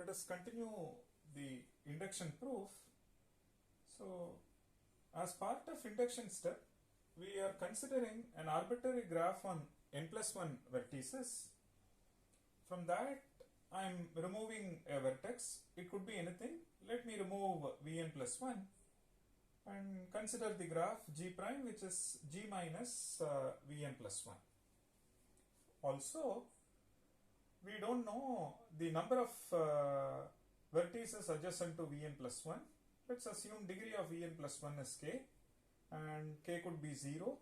let us continue the induction proof. So, as part of induction step, we are considering an arbitrary graph on n plus 1 vertices. From that, I am removing a vertex. It could be anything. Let me remove Vn plus 1 and consider the graph G prime, which is G minus Vn plus 1. Also, we don't know the number of vertices adjacent to Vn plus 1. Let's assume degree of Vn plus 1 is k, and k could be 0,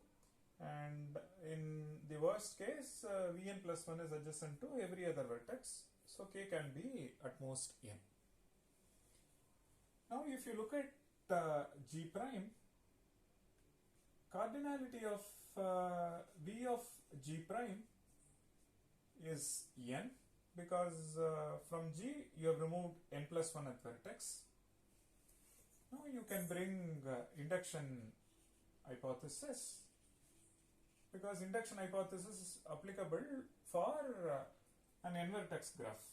and in the worst case Vn plus 1 is adjacent to every other vertex, so k can be at most n. Now if you look at G prime, cardinality of V of G prime is n, because from G you have removed n plus 1th vertex. Now you can bring induction hypothesis, because induction hypothesis is applicable for an n vertex graph.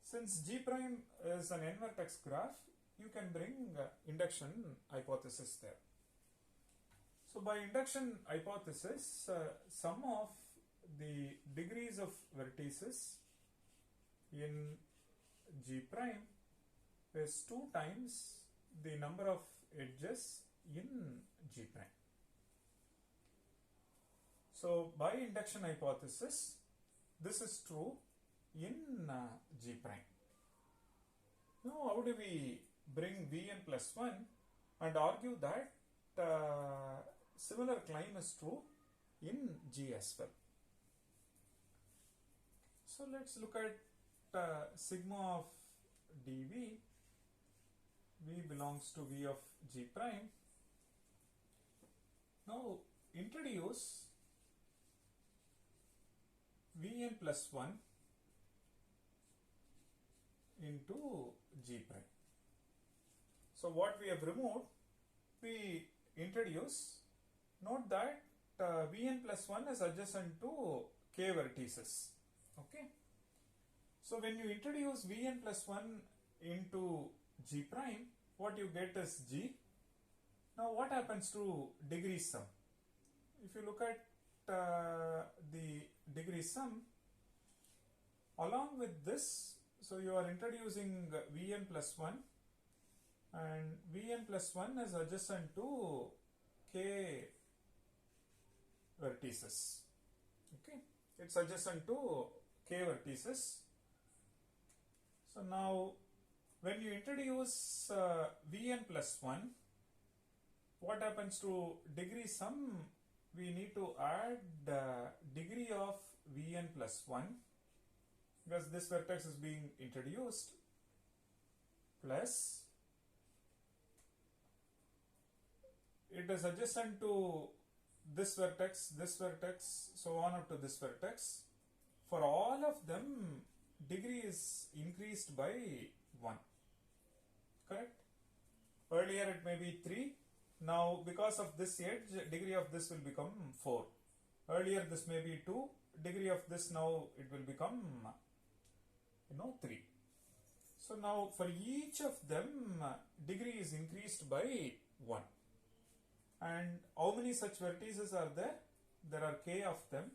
Since G prime is an n vertex graph, you can bring induction hypothesis there. So by induction hypothesis, sum of the degrees of vertices in G prime is 2 times the number of edges in G prime. So by induction hypothesis, this is true in G prime. Now how do we bring Vn plus 1 and argue that similar claim is true in G as well? So let's look at sigma of dV. V belongs to V of G prime. Now introduce Vn plus 1 into G prime. So what we have removed, we introduce. Note that Vn plus 1 is adjacent to k vertices. Okay. So when you introduce Vn plus 1 into G prime, what you get is G. Now what happens to degree sum? If you look at the degree sum, along with this, so you are introducing Vn plus 1, and Vn plus 1 is adjacent to k vertices. Okay, it's adjacent to k vertices. So now when you introduce Vn plus 1, what happens to degree sum? We need to add degree of Vn plus 1, because this vertex is being introduced, plus it is adjacent to this vertex, so on up to this vertex. For all of them, degree is increased by 1. Correct? Earlier it may be 3. Now because of this edge, degree of this will become 4. Earlier this may be 2. Degree of this now it will become 3. So now for each of them, degree is increased by 1. And how many such vertices are there? There are k of them.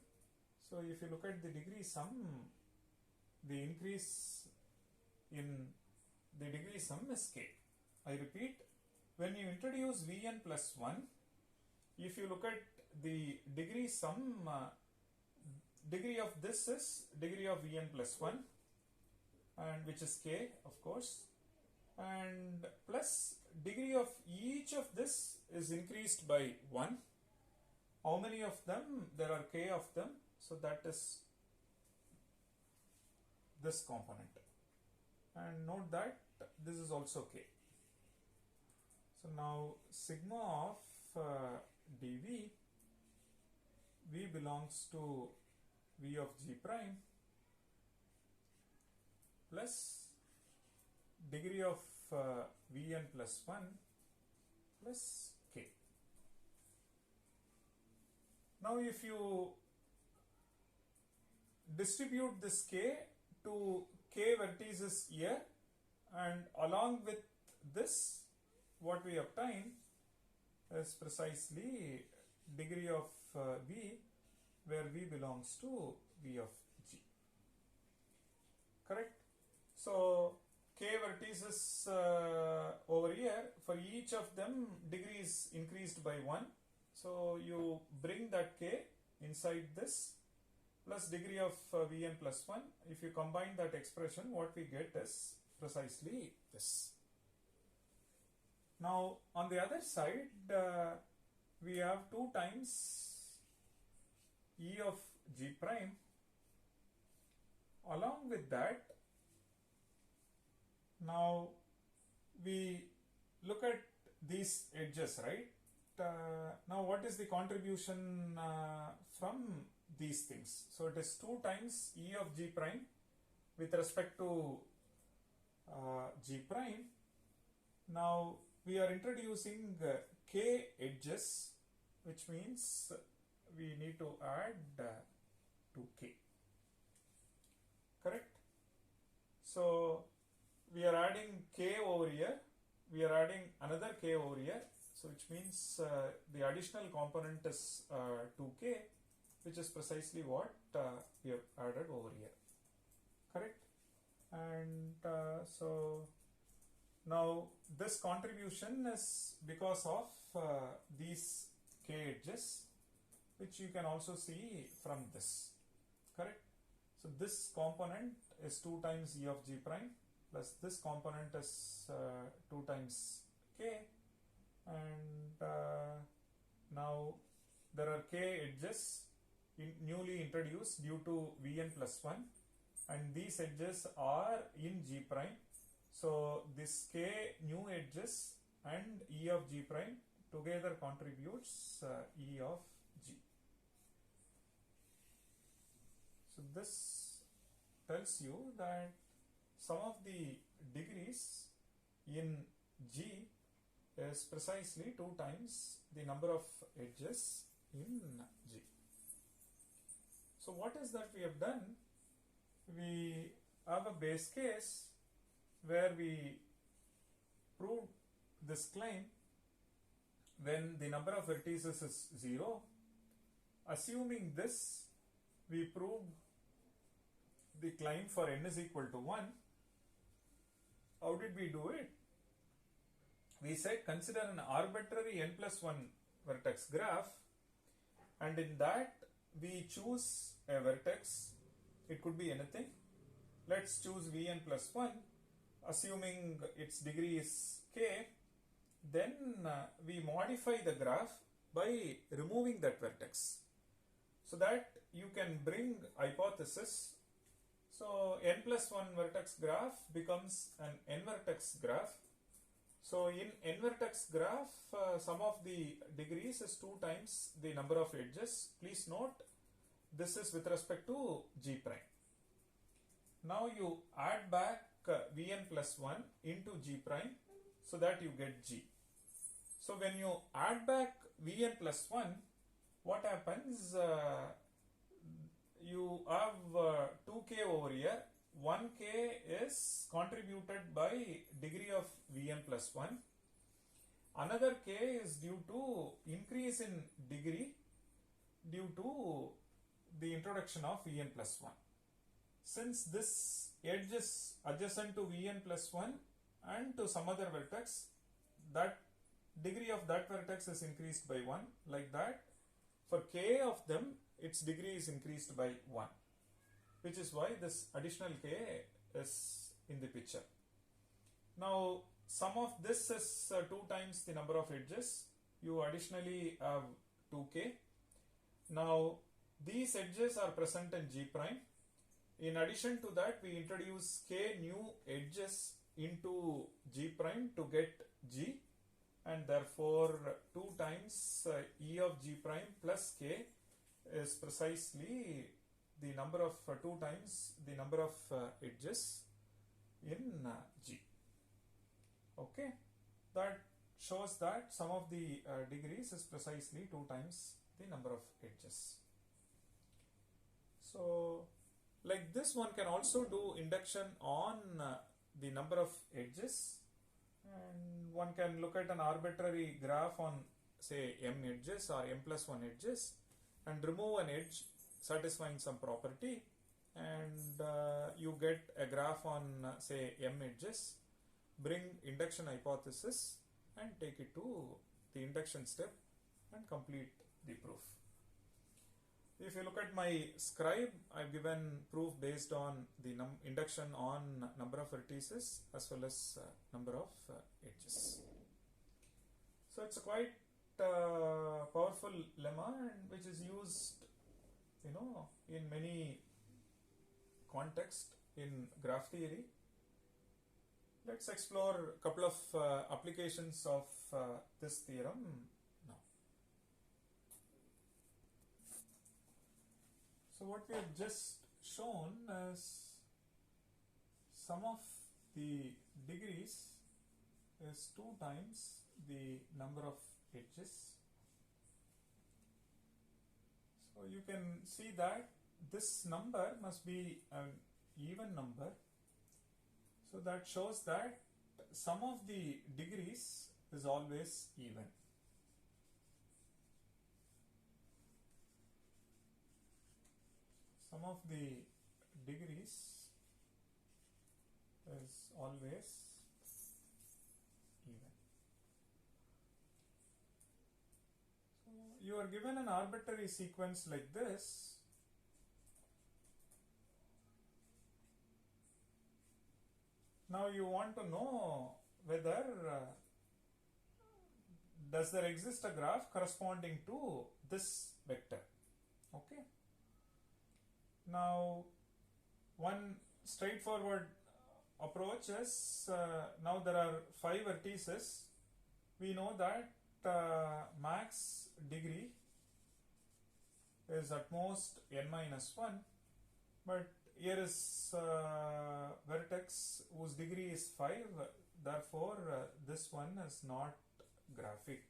So if you look at the degree sum, the increase in the degree sum is k. I repeat, when you introduce Vn plus 1, if you look at the degree sum, degree of this is degree of Vn plus 1, and which is k, of course, and plus degree of each of this is increased by 1. How many of them? There are k of them, so that is this component. And note that this is also k. So now sigma of dV, V belongs to V of G prime, plus degree of Vn plus 1 plus k. Now if you distribute this k to k vertice is here, and along with this what we obtain is precisely degree of V, where V belongs to V of G. Correct? So K vertices over here, for each of them degree is increased by 1. So you bring that K inside this plus degree of Vn plus 1. If you combine that expression, what we get is precisely this. Now on the other side, we have 2 times E of G prime. Along with that, now we look at these edges, right? Now what is the contribution from these things? So it is 2 times E of G prime with respect to G prime. Now we are introducing K edges, which means we need to add 2K. Correct? So we are adding K over here, we are adding another K over here, so which means the additional component is 2K, which is precisely what we have added over here. Correct? And so now this contribution is because of these K edges, which you can also see from this. Correct? So this component is 2 times E of G prime, plus this component is 2 times K, and now there are K edges newly introduced due to Vn plus 1, and these edges are in G prime. So this K new edges and E of G prime together contributes E of G. So this tells you that sum of the degrees in G is precisely 2 times the number of edges in G. So what is that we have done? We have a base case where we prove this claim when the number of vertices is 0. Assuming this, we prove the claim for n is equal to 1. How did we do it? We said consider an arbitrary n plus 1 vertex graph, and in that we choose a vertex. It could be anything. Let's choose Vn plus 1, assuming its degree is K. Then we modify the graph by removing that vertex, so that you can bring hypothesis. So n plus 1 vertex graph becomes an n vertex graph. So in n vertex graph, sum of the degrees is 2 times the number of edges. Please note, this is with respect to G prime. Now you add back Vn plus 1 into G prime, so that you get G. So when you add back Vn plus 1, what happens? You have 2K over here. 1K is contributed by degree of Vn plus 1. Another K is due to increase in degree due to the introduction of Vn plus 1. Since this edge is adjacent to Vn plus 1 and to some other vertex, that degree of that vertex is increased by 1. Like that, for K of them, its degree is increased by 1, which is why this additional K is in the picture. Now sum of this is 2 times the number of edges. You additionally have 2K. Now these edges are present in G prime. In addition to that, we introduce K new edges into G prime to get G, and therefore 2 times E of G prime plus K is precisely the number of 2 times the number of edges in G. Okay, that shows that sum of the degrees is precisely 2 times the number of edges. So Like this, one can also do induction on the number of edges, and one can look at an arbitrary graph on say m edges or m plus 1 edges and remove an edge satisfying some property, and you get a graph on say m edges, bring induction hypothesis and take it to the induction step and complete the proof. If you look at my scribe, I've given proof based on the induction on number of vertices as well as number of edges. So it's a quite powerful lemma, and which is used, in many contexts in graph theory. Let's explore a couple of applications of this theorem now. So what we have just shown is sum of the degrees is 2 times the number of edges. So you can see that this number must be an even number. So that shows that sum of the degrees is always even. Sum of the degrees is always even. So you are given an arbitrary sequence like this. Now you want to know whether does there exist a graph corresponding to this vector. Okay. Now one straightforward approach is, now there are 5 vertices. We know that max degree is at most n minus 1, but here is vertex whose degree is 5, therefore this one is not graphic.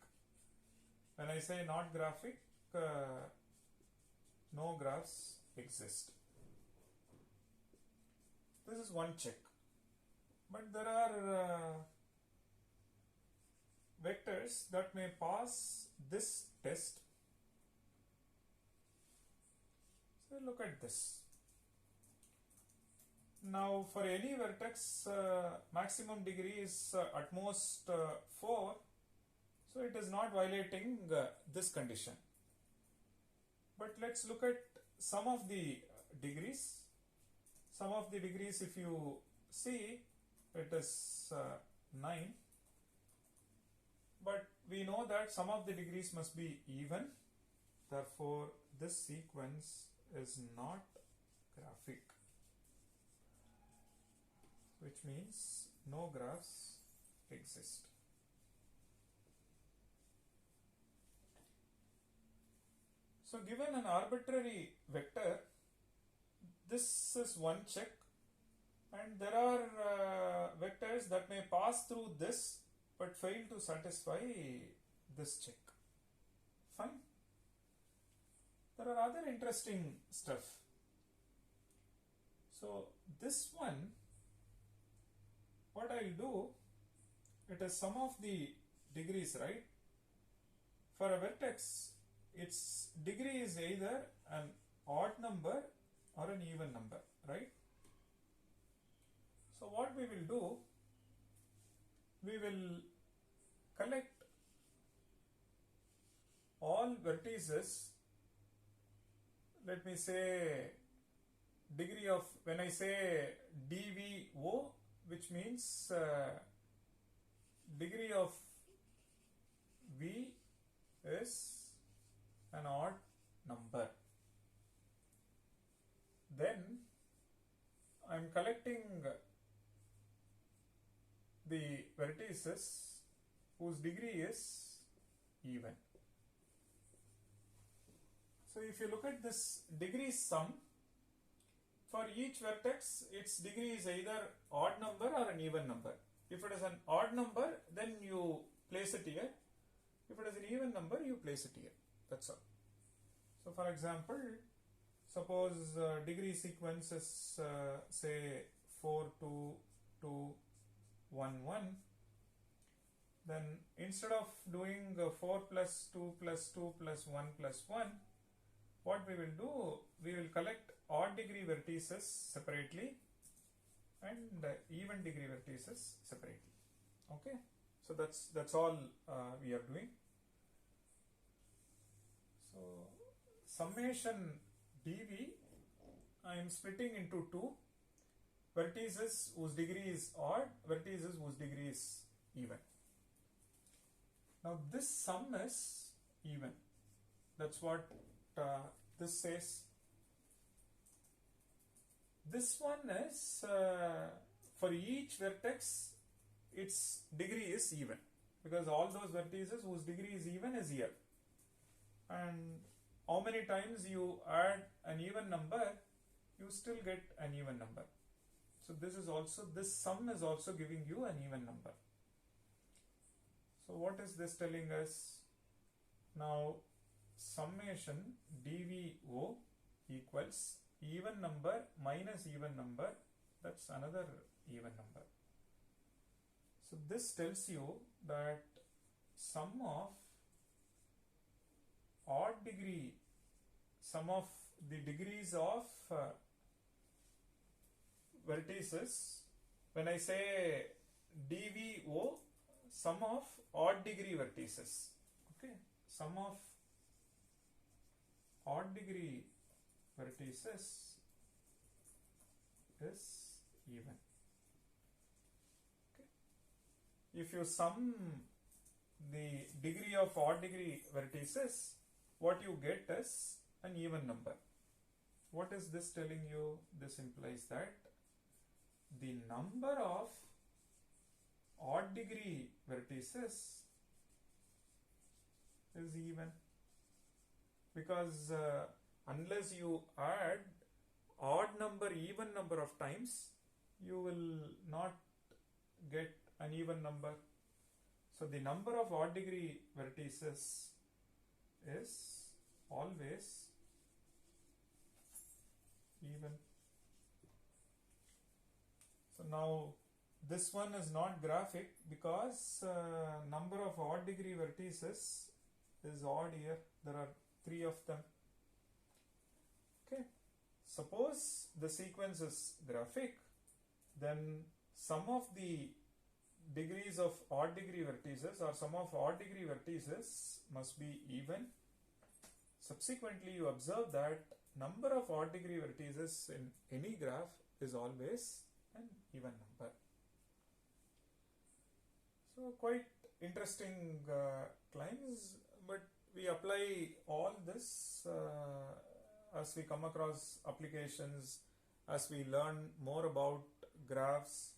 When I say not graphic, no graphs exist. This is one check. But there are vectors that may pass this test. So look at this. Now for any vertex, maximum degree is at most 4, so it is not violating this condition. But let's look at sum of the degrees. Sum of the degrees, if you see, it is 9, but we know that sum of the degrees must be even, therefore this sequence is not graphic, which means no graphs exist. So given an arbitrary vector, this is one check, and there are vectors that may pass through this but fail to satisfy this check. Fine. There are other interesting stuff. So this one, what I'll do, it is sum of the degrees, right? For a vertex, its degree is either an odd number or an even number, right? So what we will do, we will collect all vertices. Let me say degree of, when I say DVO, which means degree of V is an odd number. Then I am collecting the vertices whose degree is even. So if you look at this degree sum, for each vertex its degree is either odd number or an even number. If it is an odd number, then you place it here. If it is an even number, you place it here. That's all. So for example, Suppose degree sequence is say 4, 2, 2, 1, 1. Then instead of doing 4 plus 2 plus 2 plus 1 plus 1, what we will do, we will collect odd degree vertices separately and even degree vertices separately. Okay, so that's all we are doing. So summation dv, I am splitting into two: vertices whose degree is odd, vertices whose degree is even. Now this sum is even. That's what this says. This one is for each vertex its degree is even, because all those vertices whose degree is even is here. And how many times you add an even number, you still get an even number. So this sum is also giving you an even number. So what is this telling us? Now summation dvo equals even number minus even number, that's another even number. So this tells you that sum of odd degree, sum of the degrees of vertices, when I say dvo, sum of odd degree vertices, okay, sum of odd degree vertices is even. Okay. If you sum the degree of odd degree vertices, what you get is an even number. What is this telling you? This implies that the number of odd degree vertices is even, because unless you add odd number even number of times, you will not get an even number. So the number of odd degree vertices is always even. So now this one is not graphic because number of odd degree vertices is odd here. There are 3 of them. Okay. Suppose the sequence is graphic, then sum of the degrees of odd degree vertices or sum of odd degree vertices must be even. Subsequently, you observe that number of odd degree vertices in any graph is always an even number. So quite interesting climbs, but we apply all this as we come across applications, as we learn more about graphs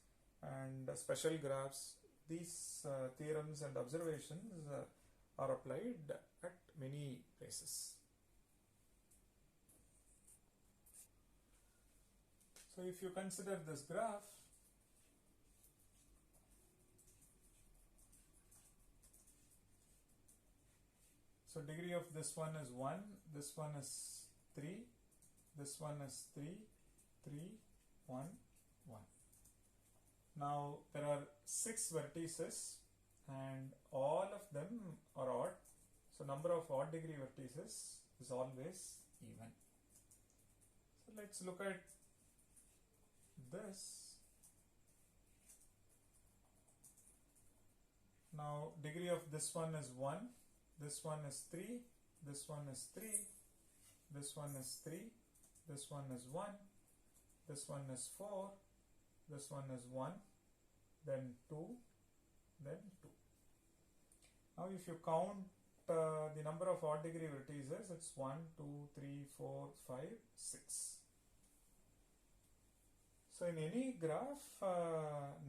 and special graphs. These theorems and observations are applied at many places. So if you consider this graph, so degree of this one is 1, this one is 3, this one is 3, 3, 1, 1. Now there are 6 vertices and all of them are odd. So number of odd degree vertices is always even. So let's look at this. Now degree of this one is 1, this one is 3, this one is 3, this one is 3, this one is 1, this one is 4, this one is 1, then 2, then 2. Now if you count the number of odd degree vertices, it's 1, 2, 3, 4, 5, 6. So in any graph,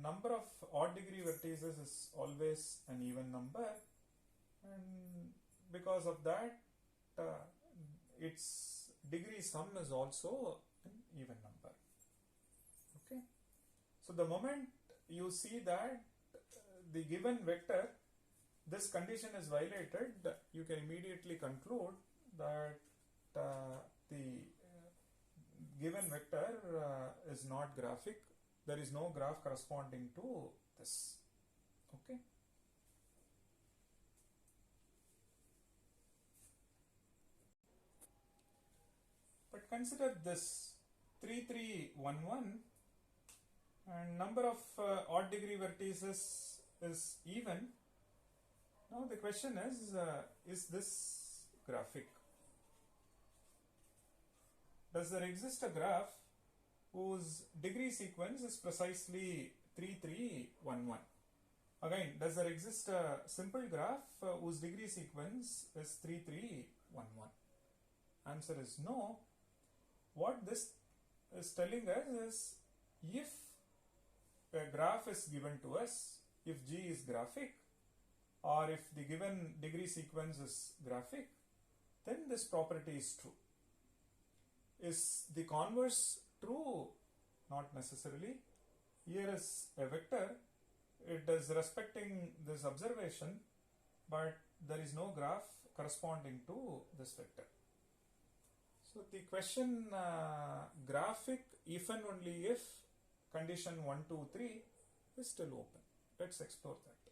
number of odd degree vertices is always an even number, and because of that, its degree sum is also an even number. Okay. So the moment you see that the given vector, this condition is violated, you can immediately conclude that the given vector is not graphic. There is no graph corresponding to this. Okay. But consider this 3, 3, 1, 1 and number of odd degree vertices is even. Now the question is this graphic? Does there exist a graph whose degree sequence is precisely 3, 3, 1, 1? Again, does there exist a simple graph whose degree sequence is 3, 3, 1, 1? Answer is no. What this is telling us is, if a graph is given to us, if G is graphic, or if the given degree sequence is graphic, then this property is true. Is the converse true? Not necessarily. Here is a vector. It is respecting this observation, but there is no graph corresponding to this vector. So the question graphic if and only if condition 1, 2, 3 is still open. Let's explore that.